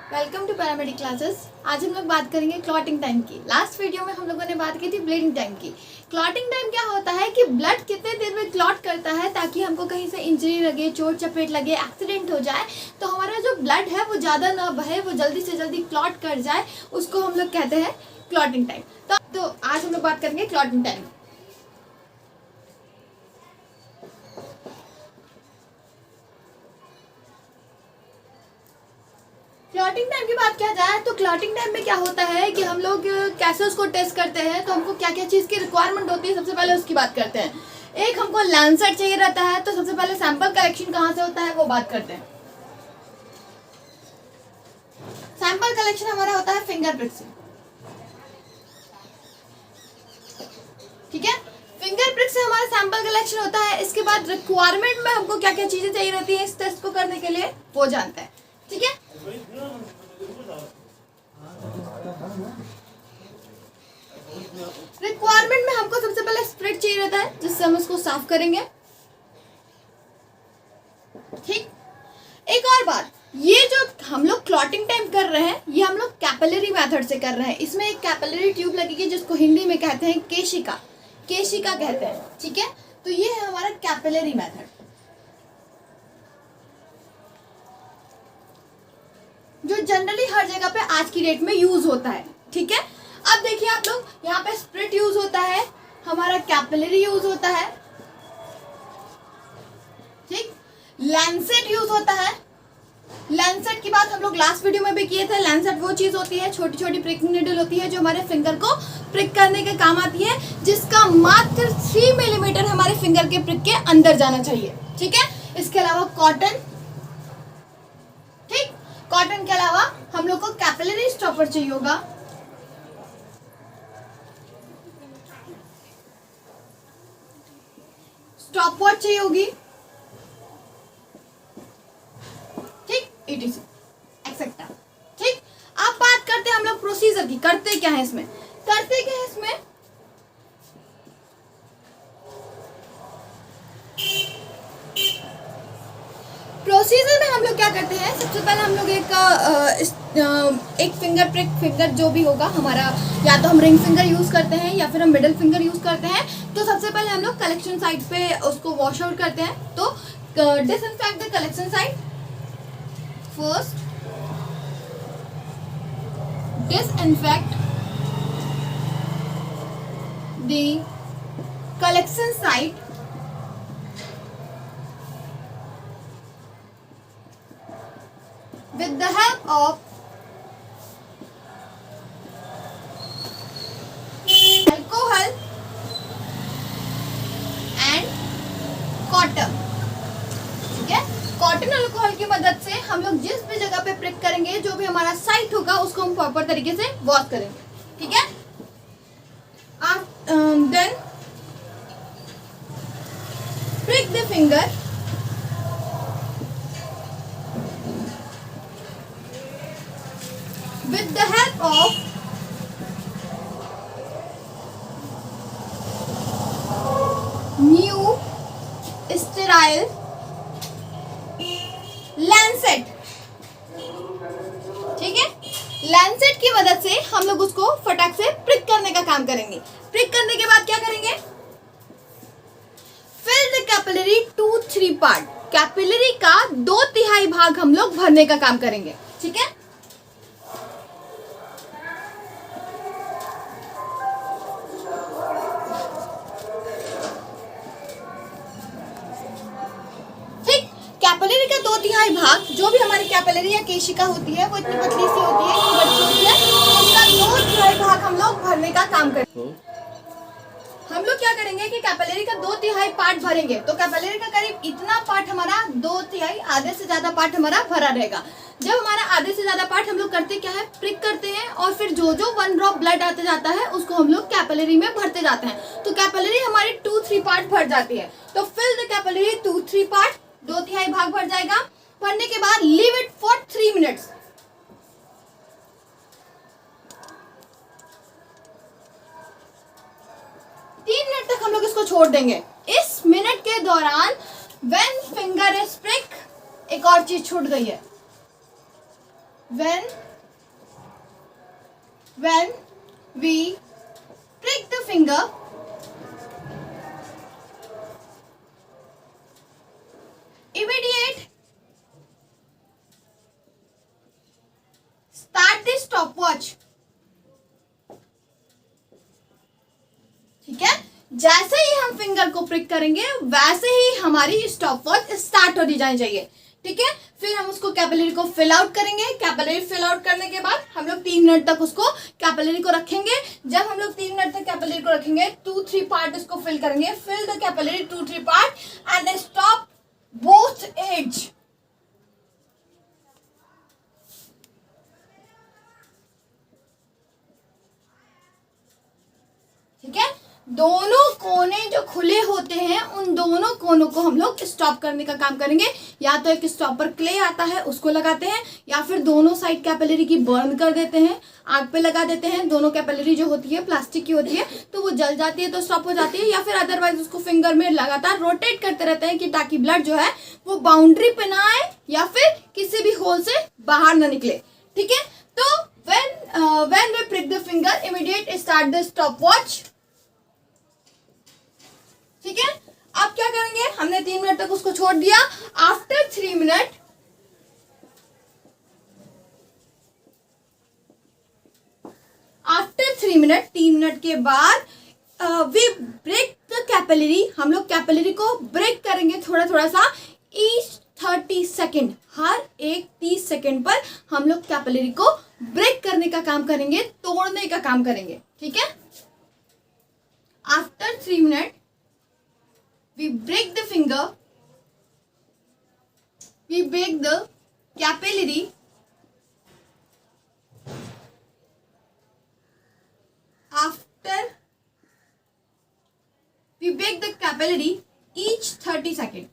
Welcome to paramedic classes. आज हम लोग बात करेंगे क्लॉटिंग टाइम की। लास्ट वीडियो में हम लोगों ने बात की थी ब्लीडिंग टाइम की। क्लॉटिंग टाइम क्या होता है कि ब्लड कितने देर में क्लॉट करता है ताकि हमको कहीं से इंजरी लगे, चोट चपेट लगे, एक्सीडेंट हो जाए तो हमारा जो ब्लड है वो ज़्यादा ना बहे, वो जल्दी से जल्दी क्लॉट कर जाए, उसको हम लोग कहते हैं क्लॉटिंग टाइम। तो आज हम लोग बात करेंगे क्लॉटिंग टाइम। क्लॉटिंग टाइम की बात किया जाए तो क्लॉटिंग टाइम में क्या होता है कि हम लोग कैसे उसको टेस्ट करते हैं, तो हमको क्या क्या चीज़ की रिक्वायरमेंट होती है सबसे पहले उसकी बात करते हैं। एक हमको लैंसेट चाहिए रहता है, तो सबसे पहले सैंपल कलेक्शन कहाँ से होता है वो बात करते हैं। सैंपल कलेक्शन हमारा होता है फिंगरप्रिंट से, ठीक है। फिंगरप्रिंट से हमारा सैंपल कलेक्शन होता है। इसके बाद रिक्वायरमेंट में हमको क्या क्या चीजें चाहिए रहती है इस टेस्ट को करने के लिए वो जानते हैं, ठीक है। रिक्वायरमेंट में हमको सबसे पहले स्प्रिट चाहिए रहता है जिससे हम उसको साफ करेंगे, ठीक। एक और बात, ये जो हम लोग क्लॉटिंग टाइम कर रहे हैं ये हम लोग कैपिलरी मेथड से कर रहे हैं। इसमें एक कैपिलरी ट्यूब लगेगी जिसको हिंदी में कहते हैं केशिका, केशिका कहते हैं, ठीक है। तो ये है हमारा कैपिलरी मेथड जो जनरली हर जगह पे आज की डेट में यूज होता है, ठीक है। अब देखिए आप लोग, यहाँ पे स्प्रिट यूज होता है, हमारा कैपिलरी यूज होता है, ठीक। लैंसेट यूज होता है। लैंसेट की बात हम लोग लास्ट वीडियो में भी किए थे। लैंसेट वो चीज होती है, छोटी छोटी प्रिकिंग नीडल होती है जो हमारे फिंगर को प्रिक करने के काम आती है, जिसका मात्र 3 मिलीमीटर हमारे फिंगर के प्रिक के अंदर जाना चाहिए, ठीक है। इसके अलावा कॉटन, ठीक। कॉटन के अलावा हम लोग को कैपिलरी स्टॉपर चाहिए होगा, स्टॉप वॉच चाहिए होगी, ठीक, etc एक्सेट्रा, ठीक। अब बात करते हैं हम लोग प्रोसीजर की। करते क्या है इसमें, करते क्या है इसमें, प्रोसीजर में हम लोग क्या करते हैं, सबसे पहले हम लोग एक फिंगर प्रिक, फिंगर जो भी होगा हमारा, या तो हम रिंग फिंगर यूज करते हैं या फिर हम मिडिल फिंगर यूज करते हैं। तो सबसे पहले हम लोग कलेक्शन साइड पे उसको वॉश आउट करते हैं। तो disinfect the collection side first, disinfect the collection site with the help of alcohol and cotton, ठीक है। कॉटन अल्कोहल की मदद से हम लोग जिस भी जगह पे प्रिक करेंगे, जो भी हमारा साइट होगा उसको हम प्रॉपर तरीके से वॉश करेंगे, ठीक है। Then prick the finger with the help of new sterile lancet, ठीक है। लैंसेट की मदद से हम लोग उसको फटाक से प्रिक करने का काम करेंगे। प्रिक करने के बाद क्या करेंगे, fill the capillary 2-3 part, capillary का 2/3 भाग हम लोग भरने का काम करेंगे, ठीक है। कैपिलरी का 2/3 भाग, जो भी हमारी कैपिलरी या केशिका होती है वो इतनी पतली सी होती है, इतनी बड़ी होती है, उसका 2/3 भाग हम लोग भरने का काम करेंगे। हम लोग क्या करेंगे कि कैपिलरी का 2/3 पार्ट भरेंगे, तो कैपिलरी का करीब इतना पार्ट हमारा 2/3, आधे से ज्यादा पार्ट हमारा भरा रहेगा। जब हमारा आधे से ज्यादा पार्ट, हम लोग करते क्या है, प्रिक करते हैं और फिर जो जो 1 ड्रॉप ब्लड आते जाता है उसको हम लोग कैपिलरी में भरते जाते हैं। तो कैपिलरी हमारी 2-3 पार्ट भर जाती है। तो फिल द कैपिलरी 2-3 पार्ट, 2/3 भाग भर जाएगा। भरने के बाद leave it for 3 minutes, 3 minute तक हम लोग इसको छोड़ देंगे। इस मिनट के दौरान व्हेन फिंगर इज प्रिक, एक और चीज छूट गई है, when we prick the finger, immediate start the stopwatch. ठीक है, जैसे ही हम फिंगर को प्रिक करेंगे वैसे ही हमारी स्टॉपवॉच स्टार्ट हो जानी चाहिए। ठीक है, फिर हम उसको कैपिलरी को फिल आउट करेंगे। कैपिलरी फिल आउट करने के बाद हम लोग 3 मिनट तक उसको कैपिलरी को रखेंगे। जब हम लोग 3 मिनट तक कैपिलरी को रखेंगे 2-3 पार्ट उसको फिल करेंगे। Fill the capillary 2-3 part and stop both edge. ठीक है, दोनों कोने जो खुले होते हैं उन दोनों कोनों को हम लोग स्टॉप करने का काम करेंगे। या तो एक स्टॉपर क्ले आता है उसको लगाते हैं, या फिर दोनों साइड कैपिलरी की बर्न कर देते हैं, आग पे लगा देते हैं। दोनों कैपिलरी जो होती है प्लास्टिक की होती है तो वो जल जाती है तो स्टॉप हो जाती है, या फिर अदरवाइज उसको फिंगर में लगातार रोटेट करते रहते हैं कि ताकि ब्लड जो है वो बाउंड्री पे ना आए या फिर किसी भी होल से बाहर ना निकले। ठीक है, तो when we prick the finger, immediate start the stopwatch। ठीक है, अब क्या करेंगे, हमने 3 मिनट तक उसको छोड़ दिया। After 3 minute after 3 minute 3 minute के बाद वी ब्रेक द कैपिलरी। हम लोग कैपिलरी को ब्रेक करेंगे थोड़ा थोड़ा सा, ईच 30 सेकेंड, हर एक 30 सेकेंड पर हम लोग कैपिलरी को ब्रेक करने का काम करेंगे, तोड़ने का काम करेंगे। ठीक है, after 3 minute we break the finger, we break the capillary, after we break the capillary each 30 second.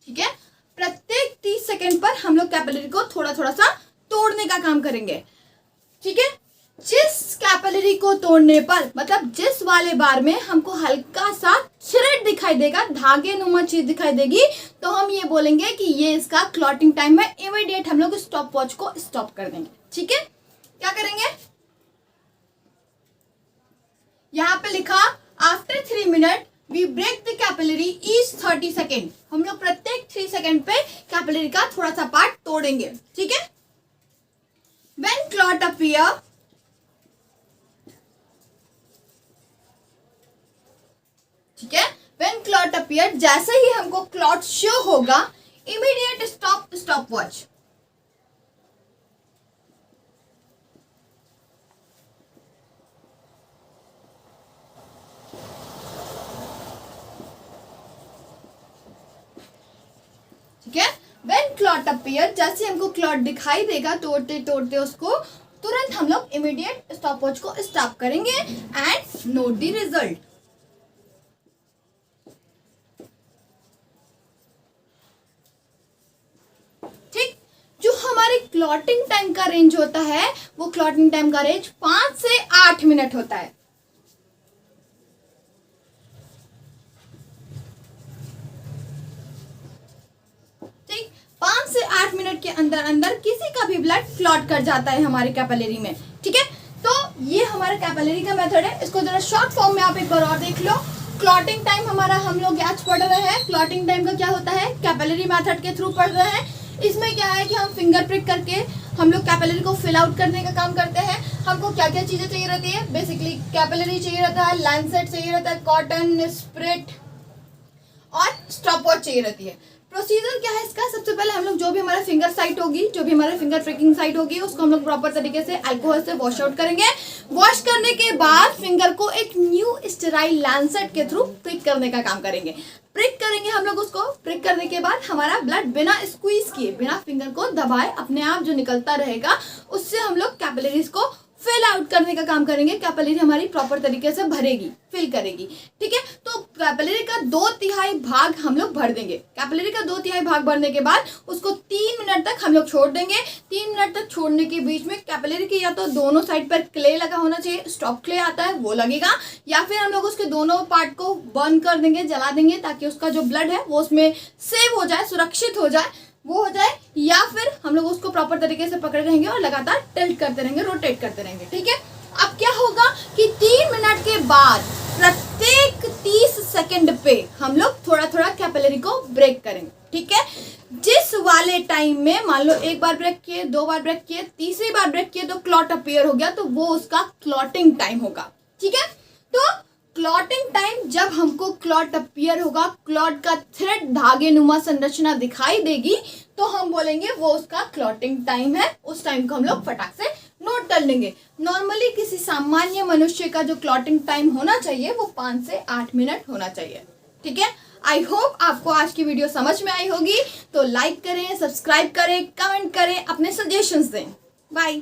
ठीक है, प्रत्येक 30 सेकेंड पर हम लोग कैपिलरी को थोड़ा थोड़ा सा तोड़ने का काम करेंगे। ठीक है, जिस कैपिलरी को तोड़ने पर, मतलब जिस वाले बार में हमको हल्का सा थ्रेड दिखाई देगा, धागे नुमा चीज दिखाई देगी, तो हम ये बोलेंगे कि ये इसका क्लॉटिंग टाइम है। इमीडिएट हम लोग स्टॉप वॉच को स्टॉप कर देंगे। ठीक है, क्या करेंगे, यहाँ पे लिखा after 3 minute we break the capillary each 30 second. हम लोग प्रत्येक 3 सेकेंड पे कैपिलरी का थोड़ा सा पार्ट तोड़ेंगे। ठीक है, व्हेन क्लॉट अपीयर, ठीक है, व्हेन क्लॉट अपीयर, जैसे ही हमको क्लॉट शो होगा इमीडिएट स्टॉप स्टॉप वॉच। ठीक है, व्हेन क्लॉट अपीयर, जैसे हमको क्लॉट दिखाई देगा तोड़ते तोड़ते उसको, तुरंत हम लोग इमीडिएट स्टॉप वॉच को स्टॉप करेंगे and note the result. Clotting time का रेंज होता है, वो क्लॉटिंग टाइम का रेंज 5 से 8 मिनट होता है। ठीक, 5 से 8 मिनट के अंदर अंदर किसी का भी ब्लड क्लॉट कर जाता है हमारे कैपिलरी में। ठीक है, तो ये हमारा कैपिलरी का मेथड है। इसको जरा शॉर्ट फॉर्म में आप एक बार और देख लो। क्लॉटिंग टाइम हमारा हम लोग आज पढ़ रहे हैं। क्लॉटिंग टाइम का क्या होता है, कैपिलरी मेथड के थ्रू पढ़ रहे हैं। इसमें क्या है कि हम फिंगर प्रिक करके हम लोग कैपिलरी को फिल आउट करने का काम करते हैं। हमको क्या क्या चीजें चाहिए रहती है, बेसिकली कैपिलरी चाहिए रहता है, लैंसेट चाहिए रहता है, कॉटन, स्प्रिट और स्टॉप वॉच चाहिए रहती है। प्रोसीजर क्या है इसका, सबसे पहले हम लोग जो भी हमारा फिंगर साइट होगी, जो भी हमारा फिंगर प्रिकिंग साइट होगी, उसको हम लोग प्रॉपर तरीके से अल्कोहल से वॉश आउट करेंगे। वॉश करने के बाद फिंगर को एक न्यू स्टेराइल लैंसेट के थ्रू प्रिक करने का काम करेंगे। प्रिक करेंगे हम लोग उसको। प्रिक करने के बाद हमारा ब्लड बिना स्क्वीज किए, बिना फिंगर को दबाए अपने आप जो निकलता रहेगा, उससे हम लोग कैपिलरीज को फिल आउट करने का काम करेंगे। कैपिलरी हमारी प्रॉपर तरीके से भरेगी, फिल करेगी। ठीक है, तो कैपिलरी का 2/3 भाग हम लोग भर देंगे। कैपिलरी का 2/3 भाग भरने के बाद उसको 3 मिनट तक हम लोग छोड़ देंगे। 3 मिनट तक छोड़ने के बीच में कैपिलरी की या तो दोनों साइड पर क्ले लगा होना चाहिए, स्टॉप क्ले आता है वो लगेगा, या फिर हम लोग उसके दोनों पार्ट को बर्न कर देंगे, जला देंगे, ताकि उसका जो ब्लड है वो उसमें सेव हो जाए, सुरक्षित हो जाए, वो हो जाए। या फिर हम लोग उसको प्रॉपर तरीके से पकड़े रहेंगे और लगातार टिल्ट करते रहेंगे, रोटेट करते रहेंगे। ठीक है। अब क्या होगा कि 3 मिनट के बाद प्रत्येक 30 सेकंड पे हम लोग थोड़ा थोड़ा कैपिलरी को ब्रेक करेंगे। ठीक है। जिस वाले टाइम में मान लो एक बार ब्रेक किए, 2 बार ब्रेक किए, तीसरी बार ब्रेक किए तो क्लॉट अपीयर हो गया, तो वो उसका क्लॉटिंग टाइम होगा। ठीक है। तो क्लॉटिंग टाइम, जब हमको क्लॉट अपीयर होगा, क्लॉट का थ्रेड धागे नुमा संरचना दिखाई देगी, तो हम बोलेंगे वो उसका क्लॉटिंग टाइम है। उस टाइम को हम लोग फटाक से नोट कर लेंगे। नॉर्मली किसी सामान्य मनुष्य का जो क्लॉटिंग टाइम होना चाहिए वो 5 से 8 मिनट होना चाहिए। ठीक है। आई होप आपको आज की वीडियो समझ में आई होगी। तो लाइक करें, सब्सक्राइब करें, कमेंट करें, अपने सजेशंस दें। बाय।